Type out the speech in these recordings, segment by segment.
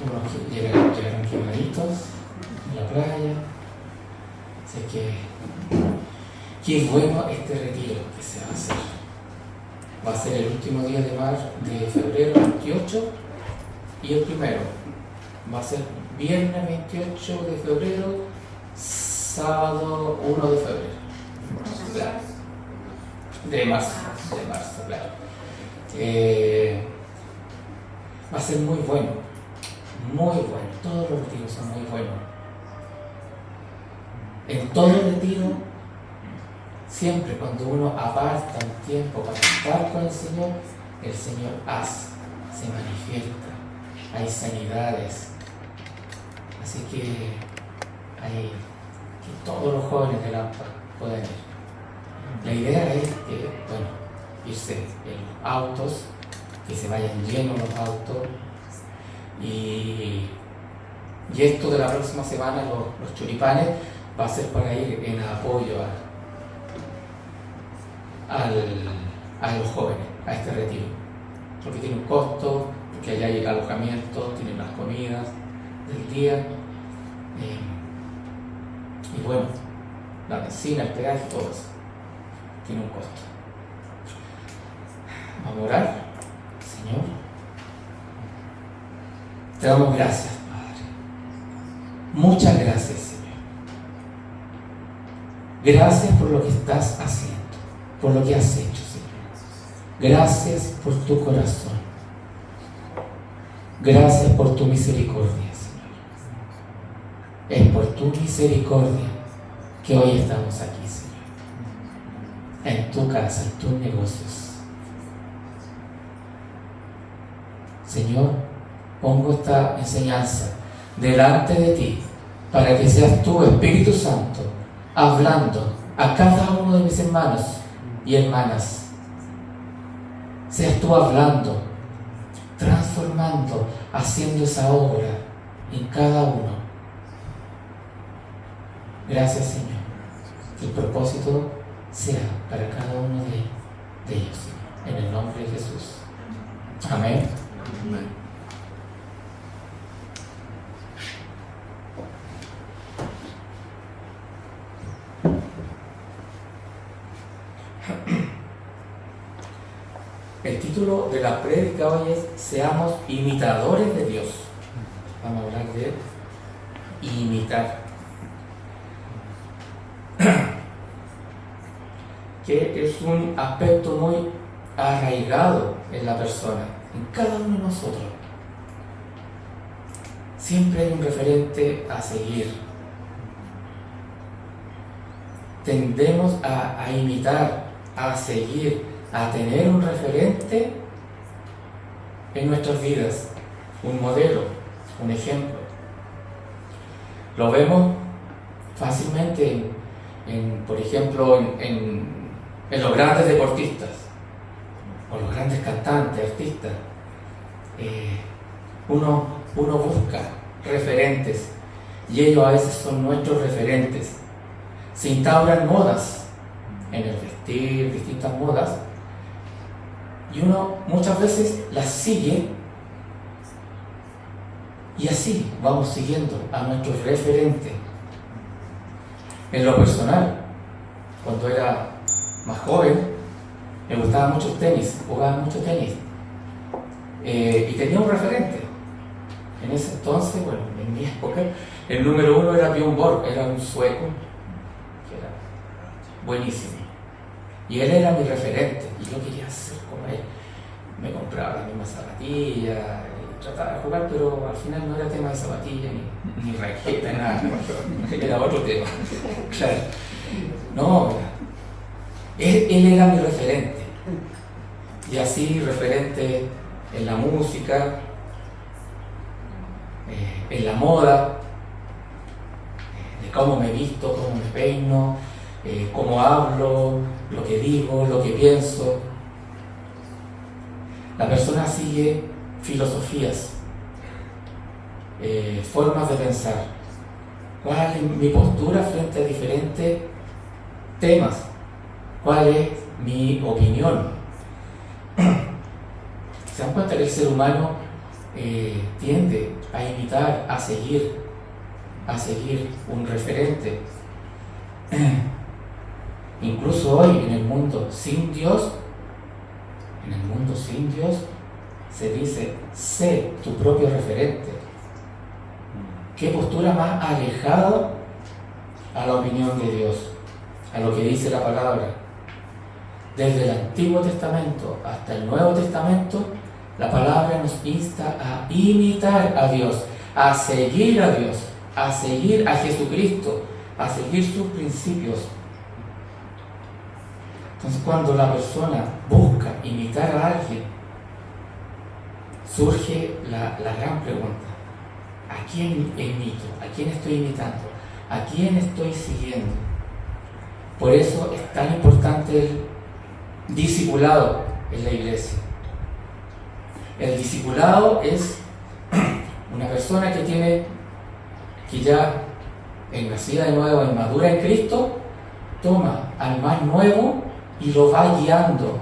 Unos llegaron quemaditos en la playa. Así que qué bueno este retiro que se va a hacer. Va a ser el último día de febrero 28 y el primero. Va a ser viernes 28 de febrero, sábado 1 de febrero. Claro. De marzo, claro. Va a ser muy bueno. Todos los retiros son muy buenos. En todo retiro, siempre cuando uno aparta un tiempo para estar con el Señor hace, se manifiesta, hay sanidades. Así que todos los jóvenes de Lampa puedan ir. La idea es que, irse en los autos, que se vayan llenos los autos, y esto de la próxima semana, los choripanes, va a ser para ir en apoyo a los jóvenes, a este retiro, porque tiene un costo, porque allá hay alojamiento, tienen las comidas del día, y bueno, la benzina, el peaje, todo eso tiene un costo. Vamos a orar. Señor, te damos gracias, Padre. Muchas gracias, Señor. Gracias por lo que estás haciendo, por lo que has hecho, Señor. Gracias por tu corazón. Gracias por tu misericordia, Señor. Es por tu misericordia que hoy estamos aquí, Señor. En tu casa, en tus negocios. Señor, pongo esta enseñanza delante de ti para que seas tú, Espíritu Santo, hablando a cada uno de mis hermanos y hermanas. Seas tú hablando, transformando, haciendo esa obra en cada uno. Gracias, Señor. Que el propósito sea para cada uno de ellos, Señor. En el nombre de Jesús. Amén. Amén. El título de la prédica hoy es Seamos imitadores de Dios. Vamos a hablar de imitar. Que es un aspecto muy arraigado en la persona, en cada uno de nosotros. Siempre hay un referente a seguir. Tendemos a imitar, a seguir, a tener un referente en nuestras vidas, un modelo, un ejemplo. Lo vemos fácilmente por ejemplo, en los grandes deportistas o los grandes cantantes, artistas. Uno busca referentes y ellos a veces son nuestros referentes. Se instauran modas en el vestir, distintas modas, y uno muchas veces las sigue, y así vamos siguiendo a nuestros referentes. En lo personal, cuando era más joven, me gustaba mucho el tenis, jugaba mucho tenis, y tenía un referente. En ese entonces, en mi época, el número 1 era Björn Borg, era un sueco que era buenísimo, y él era mi referente, y yo quería ser como él. Me compraba las mismas zapatillas, trataba de jugar, pero al final no era tema de zapatilla, ni raqueta, nada, era otro tema. Claro. No, él era mi referente, y así referente en la música, en la moda, de cómo me visto, cómo me peino, cómo hablo, lo que digo, lo que pienso. La persona sigue filosofías, formas de pensar. ¿Cuál es mi postura frente a diferentes temas? ¿Cuál es mi opinión? ¿Se dan cuenta que el ser humano tiende a imitar, a seguir un referente. Incluso hoy en el mundo sin Dios, se dice, sé tu propio referente. ¿Qué postura más alejada a la opinión de Dios, a lo que dice la palabra? Desde el Antiguo Testamento hasta el Nuevo Testamento, la palabra nos insta a imitar a Dios, a seguir a Dios, a seguir a Jesucristo, a seguir sus principios. Entonces, cuando la persona busca imitar a alguien, surge la gran pregunta: ¿a quién imito? ¿A quién estoy imitando? ¿A quién estoy siguiendo? Por eso es tan importante el discipulado en la iglesia. El discipulado es una persona que ya es nacida de nuevo, es madura en Cristo, toma al más nuevo y lo va guiando.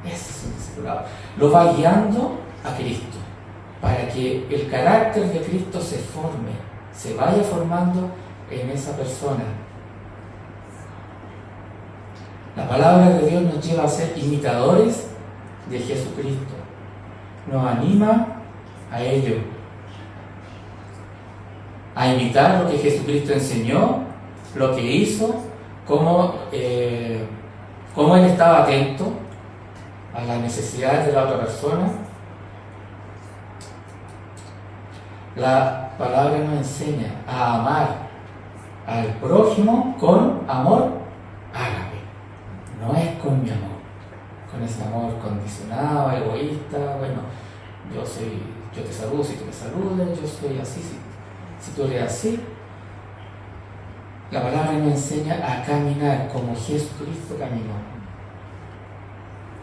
Ese es un discipulado. Lo va guiando a Cristo, para que el carácter de Cristo se forme, se vaya formando en esa persona. La palabra de Dios nos lleva a ser imitadores de Jesucristo. Nos anima a ello, a imitar lo que Jesucristo enseñó, lo que hizo, cómo Él estaba atento a las necesidades de la otra persona. La palabra nos enseña a amar al prójimo con amor ágape. No es con mi amor, con ese amor condicionado, egoísta. Bueno, yo te saludo si tú me saludas, yo soy así si tú eres así. La palabra nos enseña a caminar como Jesucristo caminó,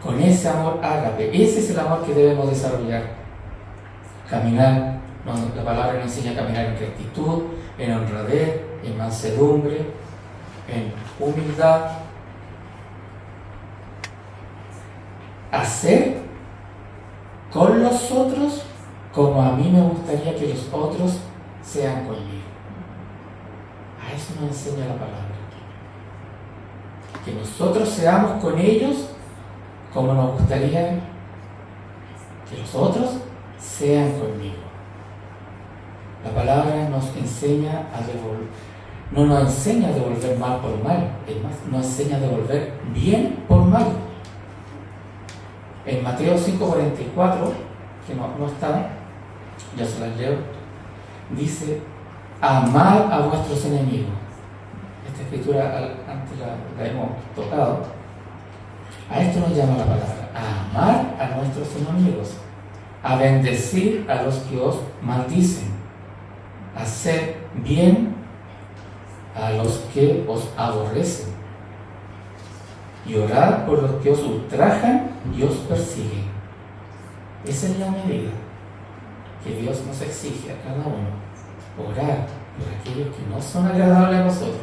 con ese amor ágape. Ese es el amor que debemos desarrollar. Caminar, la palabra nos enseña a caminar en rectitud, en honradez, en mansedumbre, en humildad. Hacer con los otros como a mí me gustaría que los otros sean conmigo. A eso nos enseña la palabra. Que nosotros seamos con ellos como nos gustaría que los otros sean conmigo. La palabra nos enseña a devolver, no nos enseña a devolver mal por mal, es más, nos enseña a devolver bien por mal. En Mateo 5:44, que no está, ya se las leo, dice: amad a vuestros enemigos. Esta escritura antes la hemos tocado. A esto nos llama la palabra: a amar a nuestros enemigos, a bendecir a los que os maldicen, a hacer bien a los que os aborrecen, y orar por los que os ultrajan y os persiguen. Esa es la medida que Dios nos exige a cada uno: orar por aquellos que no son agradables a nosotros.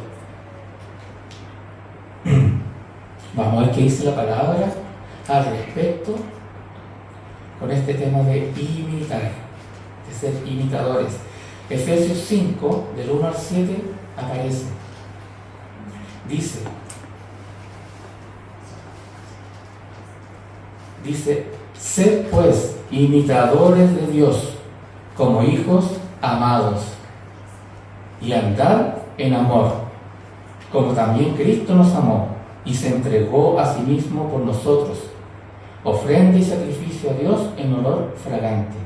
Vamos a ver qué dice la palabra al respecto con este tema de imitar, de ser imitadores. Efesios 5, del 1 al 7, aparece. Dice: sed pues imitadores de Dios como hijos amados, y andad en amor, como también Cristo nos amó y se entregó a sí mismo por nosotros, ofrenda y sacrificio a Dios en olor fragante.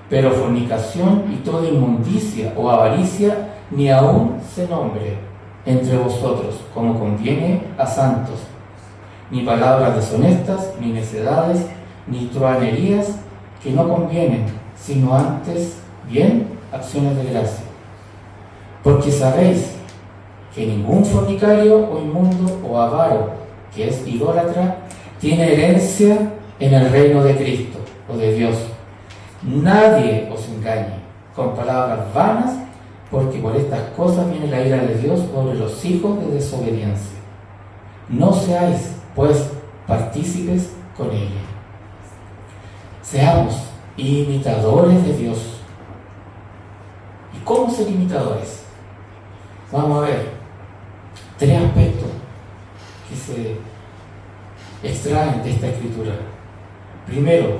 Pero fornicación y toda inmundicia o avaricia ni aun se nombre entre vosotros, como conviene a santos, ni palabras deshonestas, ni necedades, ni truhanerías que no convienen, sino antes bien acciones de gracia. Porque sabéis que ningún fornicario o inmundo o avaro, que es idólatra, tiene herencia en el reino de Cristo o de Dios. Nadie os engañe con palabras vanas, porque por estas cosas viene la ira de Dios sobre los hijos de desobediencia. No seáis, pues, partícipes con ella. Seamos imitadores de Dios, ¿Cómo ser imitadores? Vamos a ver 3 aspectos que se extraen de esta escritura. Primero,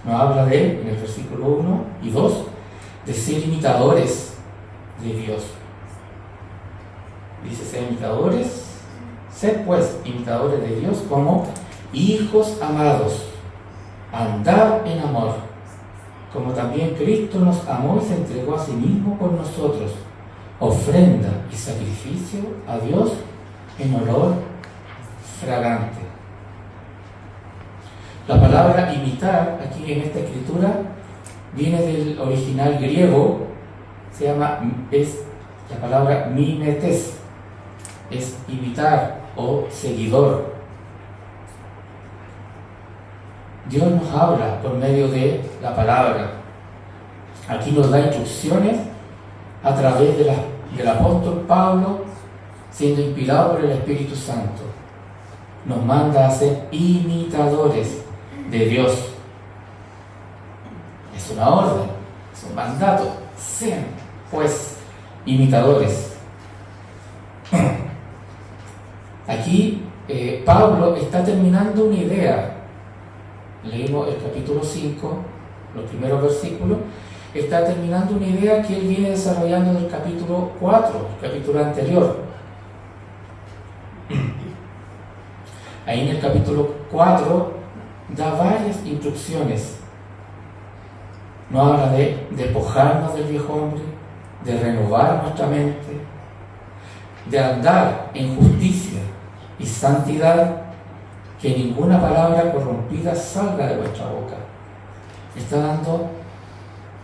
nos habla de él en el versículo 1 y 2 de ser imitadores de Dios. Dice: sed pues imitadores de Dios como hijos amados, andad en amor, como también Cristo nos amó y se entregó a sí mismo por nosotros, ofrenda y sacrificio a Dios en olor fragante. La palabra imitar aquí en esta escritura viene del original griego, es la palabra mimetes, es imitar o seguidor. Dios nos habla por medio de la palabra. Aquí nos da instrucciones a través del apóstol Pablo, siendo inspirado por el Espíritu Santo. Nos manda a ser imitadores de Dios. Es una orden, es un mandato. Sean, pues, imitadores. Aquí Pablo está terminando una idea. Leímos el capítulo 5, los primeros versículos. Está terminando una idea que él viene desarrollando del capítulo 4, el capítulo anterior. Ahí en el capítulo 4 da varias instrucciones. Nos habla de despojarnos del viejo hombre, de renovar nuestra mente, de andar en justicia y santidad, que ninguna palabra corrompida salga de vuestra boca. Está dando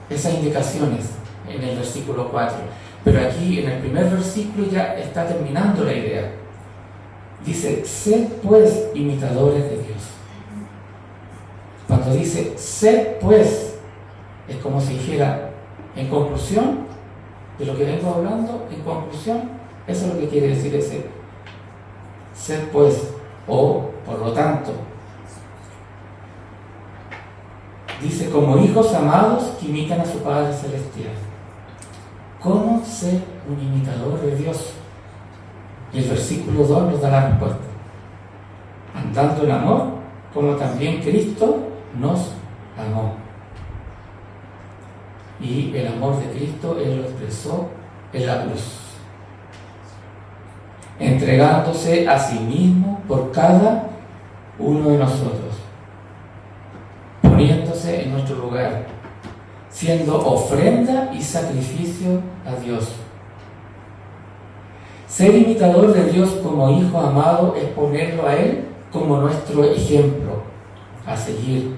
esas indicaciones en el versículo 4. Pero aquí en el primer versículo ya está terminando la idea. Dice: sed pues imitadores de Dios. Cuando dice sed pues, es como si dijera, en conclusión de lo que vengo hablando, en conclusión, eso es lo que quiere decir ese sed pues, o por lo tanto. Dice: como hijos amados que imitan a su Padre Celestial. ¿Cómo ser un imitador de Dios? Y el versículo 2 nos da la respuesta: andando en amor, como también Cristo nos amó. Y el amor de Cristo Él lo expresó en la cruz, entregándose a sí mismo por cada uno de nosotros, poniéndose en nuestro lugar, siendo ofrenda y sacrificio a Dios. Ser imitador de Dios como hijo amado es ponerlo a Él como nuestro ejemplo a seguir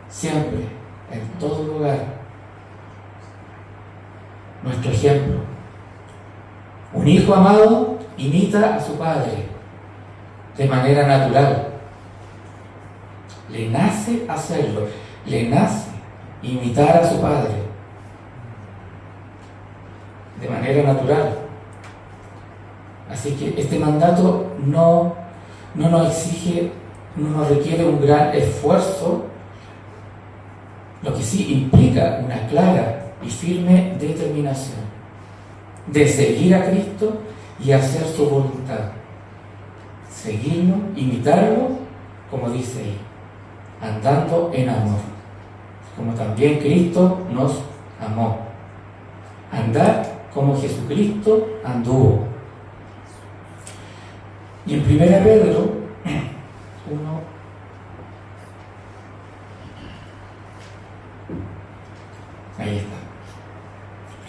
siempre, en todo lugar. Nuestro ejemplo. Un hijo amado imita a su padre de manera natural. Le nace hacerlo, le nace imitar a su padre de manera natural. Así que este mandato no nos exige, no nos requiere un gran esfuerzo, lo que sí implica una clara y firme determinación de seguir a Cristo y hacer su voluntad. Seguirlo, imitarlo, como dice ahí, andando en amor, como también Cristo nos amó. Andar como Jesucristo anduvo. Y en 1 Pedro 1, ahí está.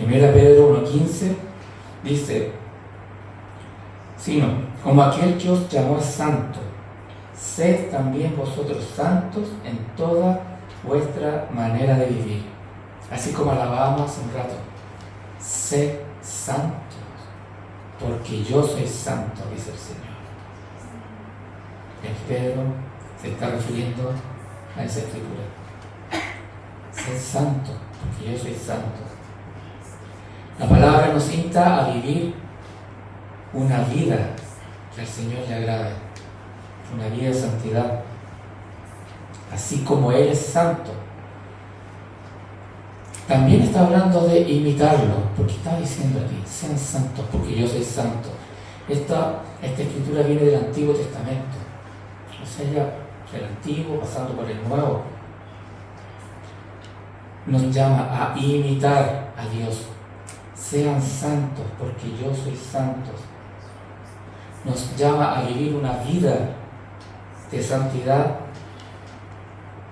1 Pedro 1:15 dice: sino como aquel que os llamó es santo, sed también vosotros santos en toda vuestra manera de vivir. Así como alabábamos hace un rato, sed santos, porque yo soy santo, dice el Señor. El Pedro se está refiriendo a esa escritura. Sed santo, porque yo soy santo. La palabra nos insta a vivir una vida que al Señor le agrade, una vida de santidad, así como Él es santo. También está hablando de imitarlo, porque está diciendo aquí, sean santos, porque yo soy santo. Esta escritura viene del Antiguo Testamento, o sea, ya del Antiguo pasando por el Nuevo. Nos llama a imitar a Dios. Sean santos, porque yo soy santo. Nos llama a vivir una vida de santidad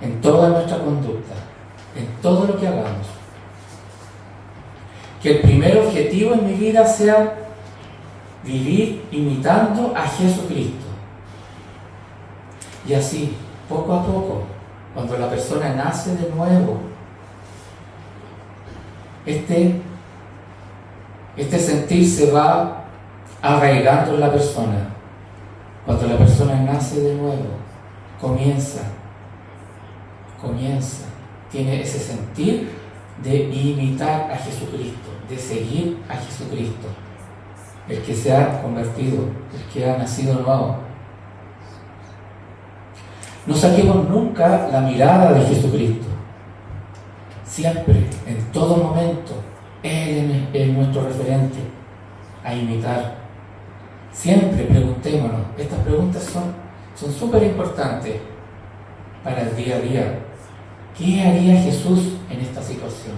en toda nuestra conducta, en todo lo que hagamos. Que el primer objetivo en mi vida sea vivir imitando a Jesucristo. Y así, poco a poco, cuando la persona nace de nuevo, este sentir se va arraigando en la persona. Cuando la persona nace de nuevo, comienza, tiene ese sentir de imitar a Jesucristo, de seguir a Jesucristo, el que se ha convertido, el que ha nacido nuevo. No saquemos nunca la mirada de Jesucristo. Siempre, en todo momento, Él es nuestro referente a imitar. Siempre preguntémonos, estas preguntas son súper importantes para el día a día. ¿Qué haría Jesús en esta situación?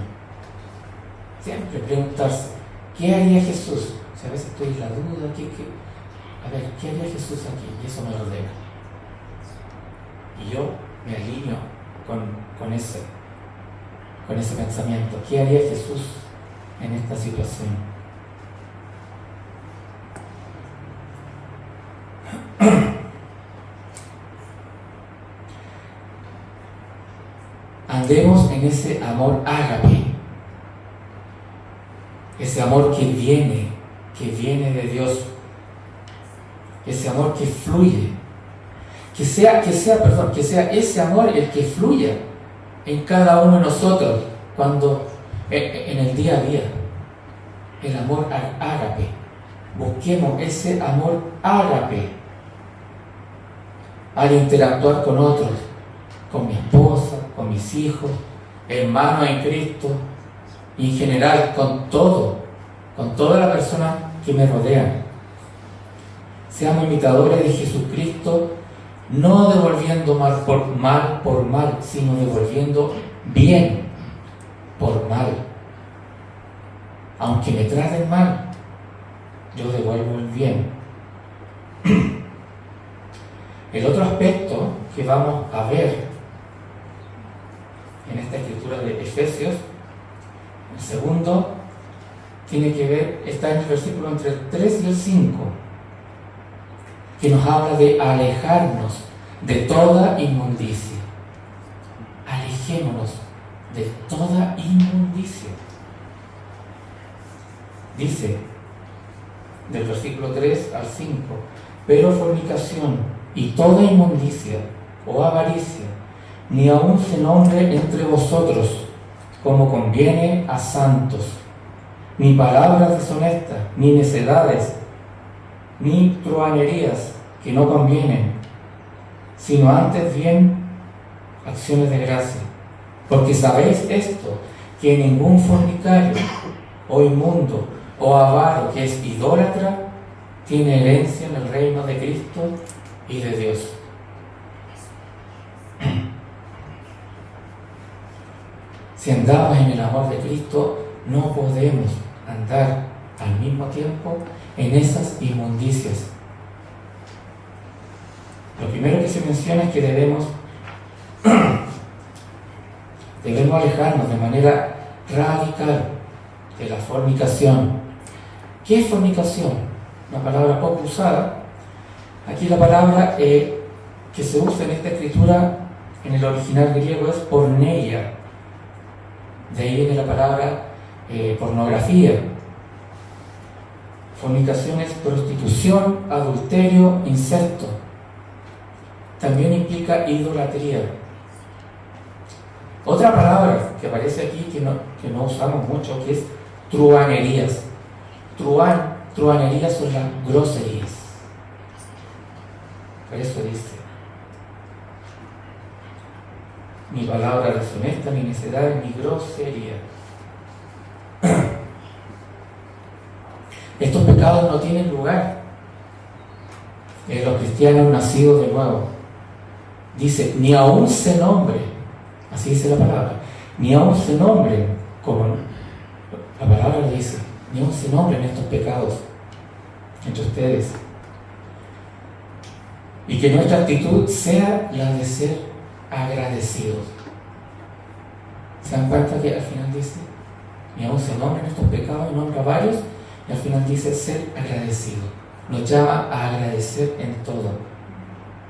Siempre preguntarse, ¿qué haría Jesús? O sea, a veces estoy en la duda, a ver, ¿qué haría Jesús aquí? Y eso me ordena. Y yo me alineo con ese pensamiento. ¿Qué haría Jesús en esta situación? Andemos en ese amor ágape, ese amor que viene de Dios, ese amor que fluye, que sea ese amor el que fluya en cada uno de nosotros cuando en el día a día, el amor ágape. Busquemos ese amor ágape al interactuar con otros, con mi esposa, con mis hijos, hermanos en Cristo, y en general con toda la persona que me rodea. Seamos imitadores de Jesucristo, no devolviendo mal por mal, sino devolviendo bien por mal. Aunque me traten mal, yo devuelvo el bien. El otro aspecto que vamos a ver en esta escritura de Efesios, el segundo, tiene que ver, está en el versículo entre el 3 y el 5, que nos habla de alejarnos de toda inmundicia. Alejémonos de toda inmundicia. Dice, del versículo 3 al 5, pero fornicación y toda inmundicia o avaricia, ni aun se nombre entre vosotros, como conviene a santos, ni palabras deshonestas, ni necedades, ni truhanerías que no convienen, sino antes bien acciones de gracia. Porque sabéis esto, que ningún fornicario, o inmundo, o avaro que es idólatra, tiene herencia en el reino de Cristo y de Dios. Si andamos en el amor de Cristo, no podemos andar al mismo tiempo en esas inmundicias. Lo primero que se menciona es que debemos alejarnos de manera radical de la fornicación. ¿Qué es fornicación? Una palabra poco usada. Aquí la palabra que se usa en esta escritura en el original griego es porneia. De ahí viene la palabra pornografía. Fornicación es prostitución, adulterio, incesto. También implica idolatría. Otra palabra que aparece aquí que no usamos mucho, que es truhanerías. Truhanerías son las groserías. Por eso dice, ni palabra deshonesta, ni necedad, ni grosería. Estos pecados no tienen lugar en los cristianos nacidos de nuevo. Dice, ni aún se nombre, así dice la palabra, ni aún se nombren, como la palabra le dice, ni aún se nombren estos pecados entre ustedes. Y que nuestra actitud sea la de ser agradecidos. ¿Se dan cuenta que al final dice, ni aún se nombren estos pecados, y nombra varios, y al final dice ser agradecido? Nos llama a agradecer en todo.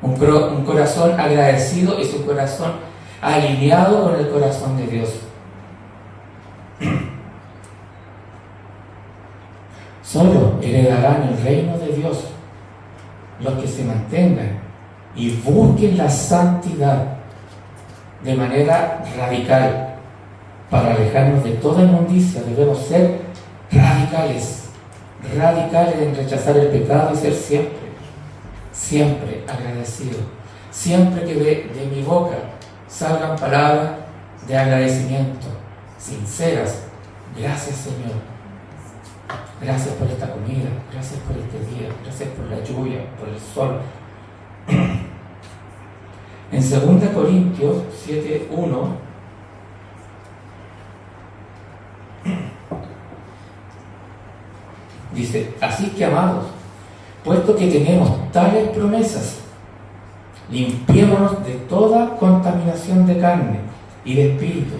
Un corazón agradecido es un corazón alineado con el corazón de Dios. Solo heredarán el reino de Dios los que se mantengan y busquen la santidad de manera radical. Para alejarnos de toda inmundicia debemos ser radicales en rechazar el pecado y ser siempre agradecido. Siempre que de mi boca salgan palabras de agradecimiento, sinceras. Gracias, Señor. Gracias por esta comida, gracias por este día, gracias por la lluvia, por el sol. En 2 Corintios 7:1 dice, así que amados, puesto que tenemos tales promesas, limpiémonos de toda contaminación de carne y de espíritu,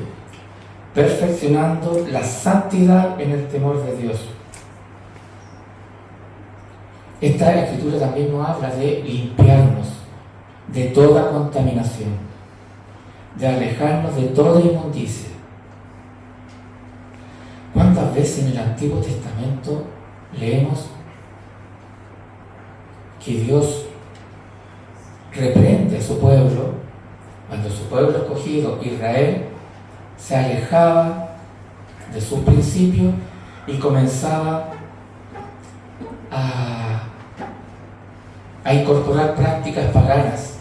perfeccionando la santidad en el temor de Dios. Esta escritura también nos habla de limpiarnos de toda contaminación, de alejarnos de toda inmundicia. ¿Cuántas veces en el Antiguo Testamento leemos que Dios reprende a su pueblo cuando su pueblo escogido, Israel, se alejaba de sus principios y comenzaba a incorporar prácticas paganas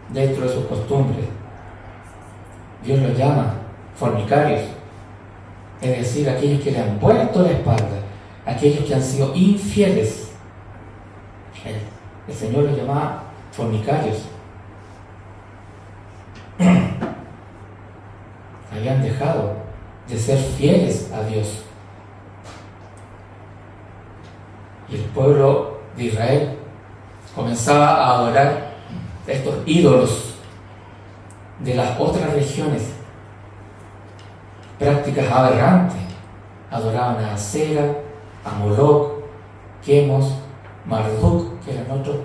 dentro de sus costumbres? Dios los llama fornicarios, es decir, aquellos que le han vuelto la espalda, aquellos que han sido infieles. El Señor los llamaba fornicarios. Habían dejado de ser fieles a Dios. Y el pueblo de Israel comenzaba a adorar a estos ídolos de las otras regiones, prácticas aberrantes. Adoraban a Acera, a Moloc, Quemos, Marduk, que eran otros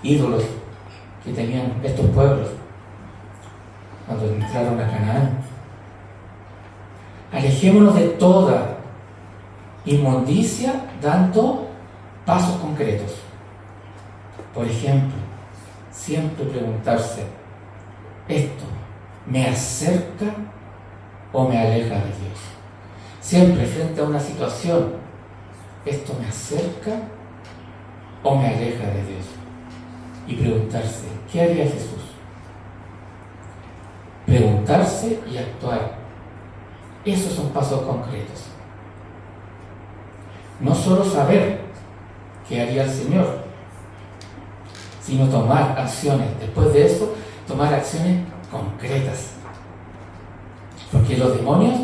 ídolos que tenían estos pueblos cuando entraron a Canaán. Alejémonos de toda inmundicia dando pasos concretos. Por ejemplo, siempre preguntarse, ¿esto me acerca o me aleja de Dios? Siempre frente a una situación, ¿esto me acerca o me aleja de Dios? Y preguntarse, ¿qué haría Jesús? Preguntarse y actuar. Esos son pasos concretos. No solo saber qué haría el Señor, sino tomar acciones. Después de eso, tomar acciones concretas. Porque los demonios,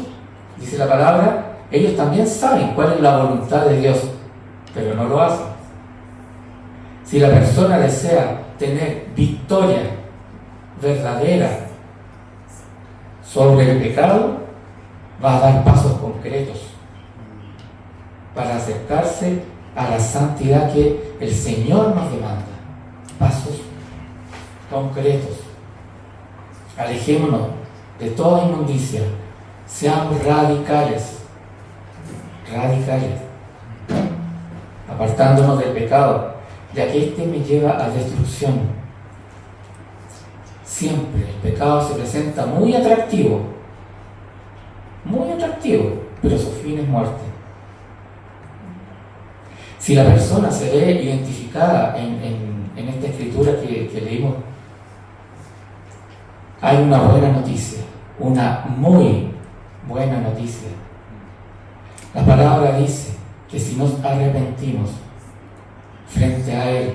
dice la palabra, ellos también saben cuál es la voluntad de Dios, pero no lo hacen. Si la persona desea tener victoria verdadera sobre el pecado, va a dar pasos concretos para acercarse a la santidad que el Señor nos demanda. Pasos concretos. Alejémonos de toda inmundicia. Seamos radicales. Apartándonos del pecado, ya que este me lleva a destrucción. Siempre el pecado se presenta muy atractivo, pero su fin es muerte. Si la persona se ve identificada en esta escritura que leímos, hay una buena noticia, una muy buena noticia. La palabra dice que si nos arrepentimos frente a Él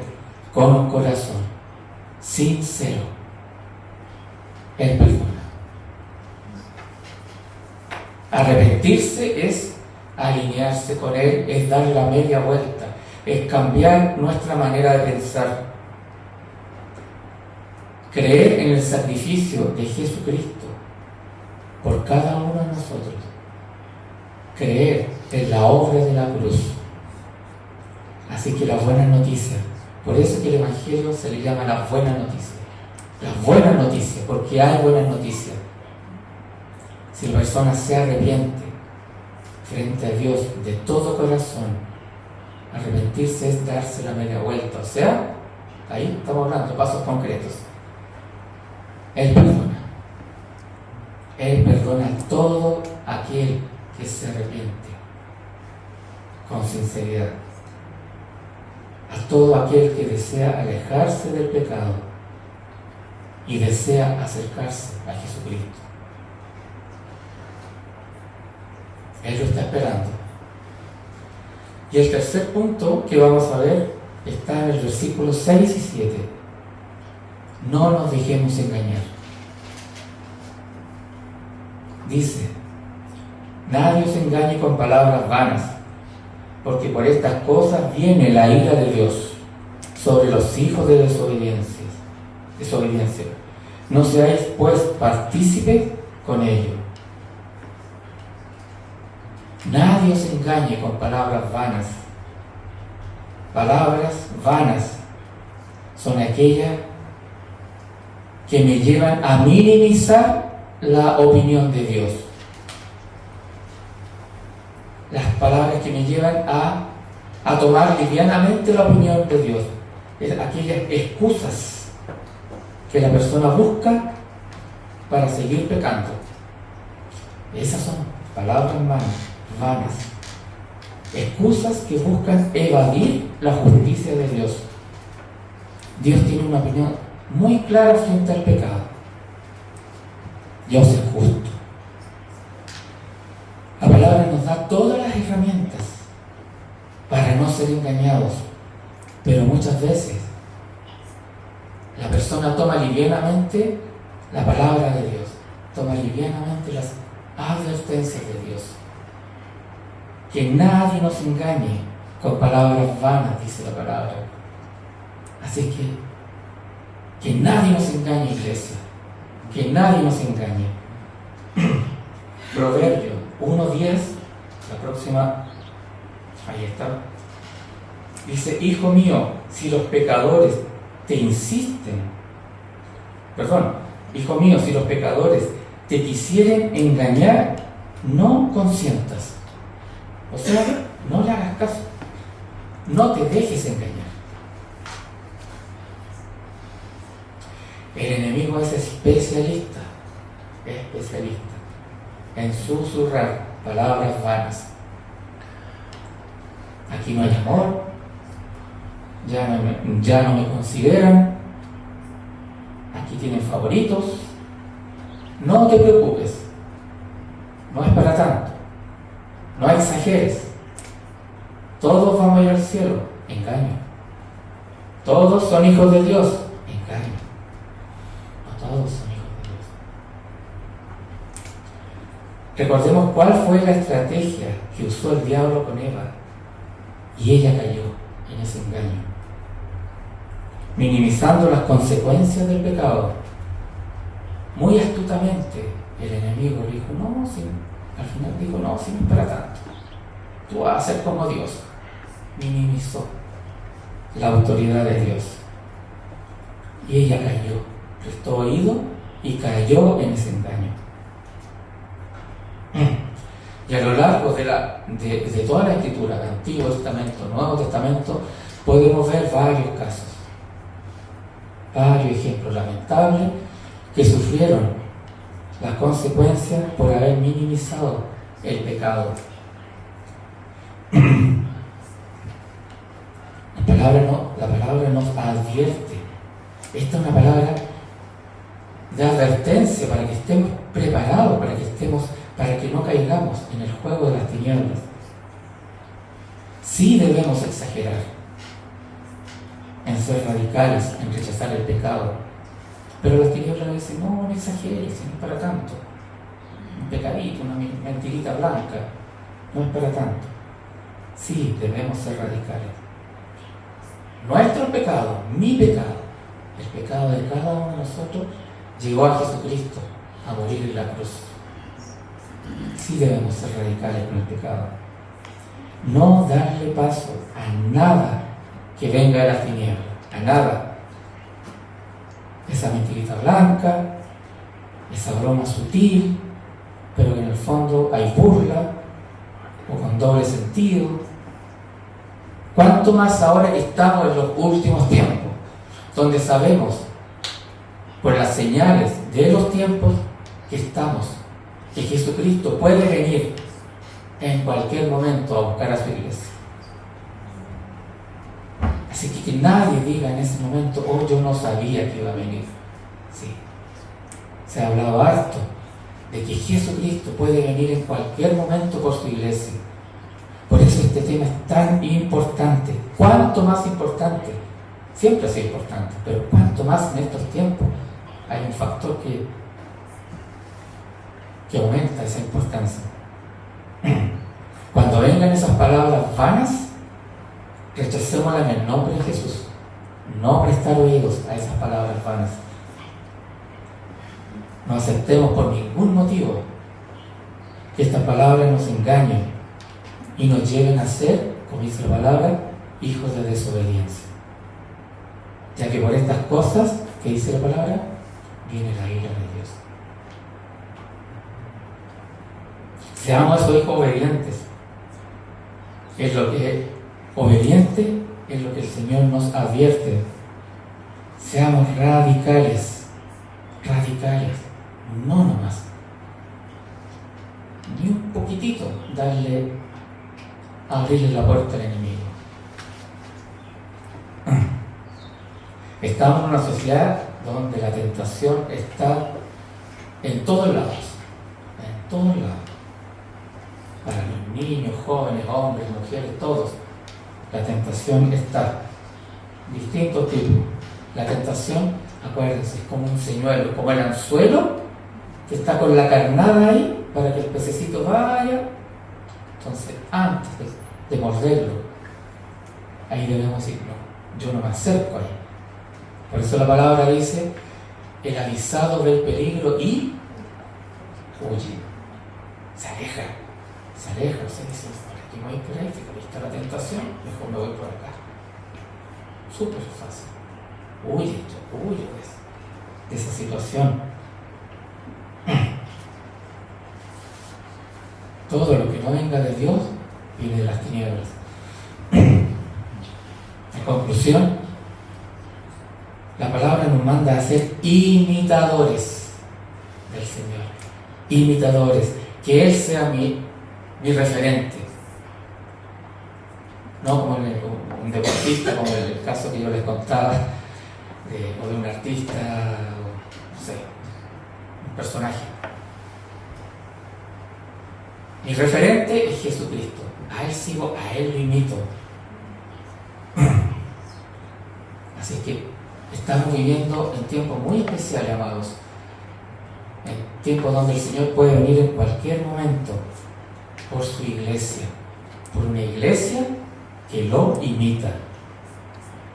con un corazón sincero, Él perdona. Arrepentirse es alinearse con Él, es dar la media vuelta, es cambiar nuestra manera de pensar. Creer en el sacrificio de Jesucristo por cada uno de nosotros. Creer en la obra de la cruz. Así que las buenas noticias, por eso que el Evangelio se le llama las buenas noticias. Las buenas noticias, porque hay buenas noticias. Si la persona se arrepiente frente a Dios de todo corazón, arrepentirse es darse la media vuelta. O sea, ahí estamos hablando de pasos concretos. Él perdona. Él perdona a todo aquel que se arrepiente con sinceridad. A todo aquel que desea alejarse del pecado y desea acercarse a Jesucristo. Él lo está esperando. Y el tercer punto que vamos a ver está en el versículo 6 y 7. No nos dejemos engañar. Dice: nadie os engañe con palabras vanas, porque por estas cosas viene la ira de Dios sobre los hijos de desobediencia. No seáis pues partícipes con ellos. Nadie os engañe con palabras vanas. Palabras vanas son aquellas que me llevan a minimizar la opinión de Dios. Las palabras que me llevan a tomar livianamente la opinión de Dios. Es aquellas excusas que la persona busca para seguir pecando. Esas son palabras vanas. Excusas que buscan evadir la justicia de Dios. Dios tiene una opinión muy clara frente al pecado. Dios es justo. La palabra nos da todas las herramientas para no ser engañados, pero muchas veces la persona toma livianamente la palabra de Dios, toma livianamente las advertencias de Dios. Que nadie nos engañe con palabras vanas, dice la palabra. Así que nadie nos engañe, iglesia, que nadie nos engañe. Proverbio 1:10, la próxima, ahí está. Dice: hijo mío, si los pecadores te insisten, hijo mío, si los pecadores te quisieren engañar, no consientas. O sea, no le hagas caso, no te dejes engañar. El enemigo es especialista en susurrar palabras vanas. Aquí no hay amor, ya no me consideran, aquí tienen favoritos, no te preocupes, no es para tanto, no exageres, todos vamos a ir al cielo, engaño, todos son hijos de Dios, engaño, no todos son hijos de Dios. Recordemos cuál fue la estrategia que usó el diablo con Eva, y ella cayó en ese engaño, minimizando las consecuencias del pecado. Muy astutamente el enemigo le dijo: al final dijo, no es para tanto, tú vas a ser como Dios. Minimizó la autoridad de Dios, y ella cayó, prestó oído y cayó en ese engaño. Y a lo largo de toda la escritura, del Antiguo Testamento, Nuevo Testamento, podemos ver varios casos, varios ejemplos lamentables que sufrieron las consecuencias por haber minimizado el pecado. La palabra nos advierte. Esta es una palabra de advertencia para que estemos preparados, para que no caigamos en el juego de las tinieblas. Sí debemos exagerar en ser radicales, en rechazar el pecado. Pero las tinieblas nos dicen, no exageres, no es para tanto. Un pecadito, una mentirita blanca, no es para tanto. Sí, debemos ser radicales. Nuestro pecado, mi pecado, el pecado de cada uno de nosotros, llegó a Jesucristo a morir en la cruz. Sí debemos ser radicales con el pecado. No darle paso a nada que venga de las tinieblas, a nada. Esa mentirita blanca, esa broma sutil, pero que en el fondo hay burla o con doble sentido. ¿Cuánto más ahora que estamos en los últimos tiempos, donde sabemos por las señales de los tiempos que estamos, que Jesucristo puede venir en cualquier momento a buscar a su iglesia? Así que nadie diga en ese momento, oh, yo no sabía que iba a venir. Sí, se ha hablado harto de que Jesucristo puede venir en cualquier momento por su iglesia. Por eso este tema es tan importante. ¿Cuánto más importante? Siempre ha sido importante, pero cuánto más en estos tiempos hay un factor que aumenta esa importancia. Cuando vengan esas palabras vanas, rechacémoslas en el nombre de Jesús. No prestar oídos a esas palabras vanas. No aceptemos por ningún motivo que estas palabras nos engañen y nos lleven a ser, como dice la palabra, hijos de desobediencia. Ya que por estas cosas que dice la palabra, viene la ira de Dios. Seamos esos hijos obedientes. Obediente es lo que el Señor nos advierte. Seamos radicales, no nomás, ni un poquitito abrirle la puerta al enemigo. Estamos en una sociedad donde la tentación está en todos lados, para los niños, jóvenes, hombres, mujeres, todos. La tentación está, distintos tipos. La tentación, acuérdense, es como un señuelo, como el anzuelo que está con la carnada ahí para que el pececito vaya. Entonces, antes de morderlo, ahí debemos decir, no, yo no me acerco ahí. Por eso la palabra dice, el avisado ve el peligro y huye, se aleja. O sea, dice, aquí no hay por ahí, ahí está la tentación, mejor me voy por acá. Súper fácil. Huye de esa situación. Todo lo que no venga de Dios viene de las tinieblas. En conclusión, la palabra nos manda a ser imitadores del Señor. Imitadores. Que Él sea mi referente. No como un deportista, como el caso que yo les contaba, o de un artista, o no sé, un personaje. Mi referente es Jesucristo. A Él sigo, a Él lo imito. Así que estamos viviendo en tiempos muy especiales, amados. En tiempos donde el Señor puede venir en cualquier momento por su iglesia. Por una iglesia que lo imita.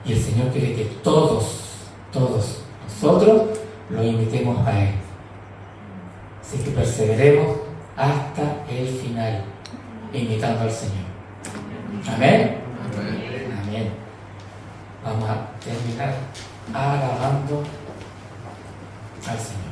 Y el Señor quiere que todos nosotros lo imitemos a Él. Así que perseveremos hasta el final, imitando al Señor. Amén. Amén. Vamos a terminar alabando al Señor.